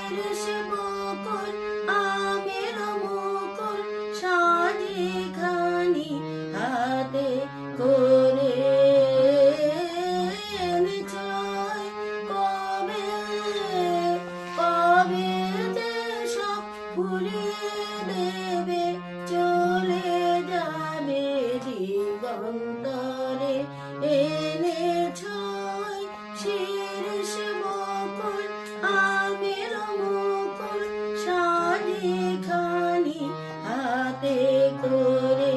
শিরিষ বকুল আমের মুকুল সাজে খানি হাতে করে নিচয় কবে কবে যে সব ফুরিয়ে দেবে চলে যাবে দিগন্তরে এনেছয় শিরিষ বকুল আমের মুকুল সাজে খানি হাতে করে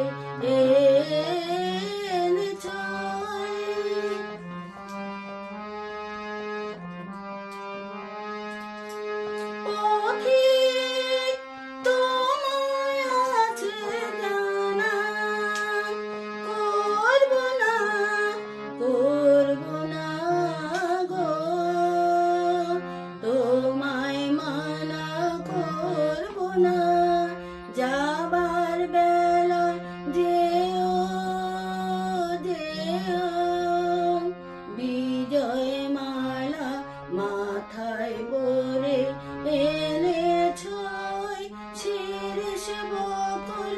এনেছয় পথিক তোমায় আছে জানা করব না গো তোমায় মানা করব না যাবার বেলায় যেও বিজয় মালা মাথায় বরে এনেছয় শিরিষ বকুল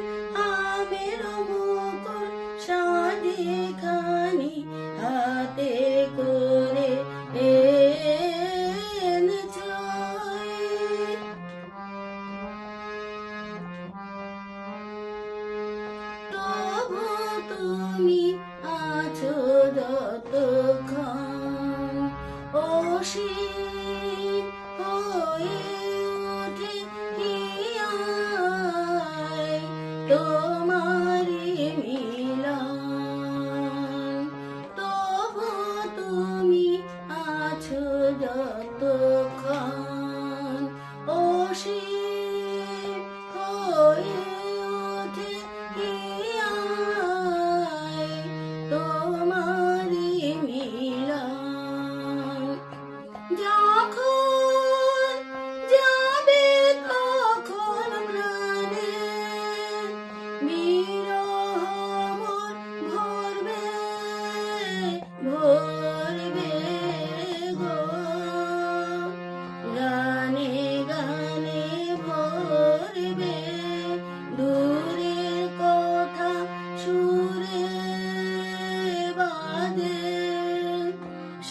আমের মুকুল সাজে খানি হাতে করে এনেছয় তবু তুমি আছো যতক্ষণ অসীম হয়ে ওঠে হিয়ায় তোমারি মিলন তবু তুমি আছো যতক্ষণ অসীম হয়ে ওঠে হিয়ায় তোমারি মিলন যখন যাবে তখন প্রাণে বিরহ মোর ভরবে গো গানে গানে ভরবে দূরের কথা সুরে বাজে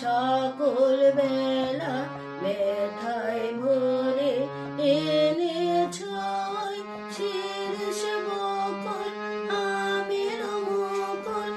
সকল বেলা ব্যথায় ভরে এনেছয় শিরিষ বকুল আমের মুকুল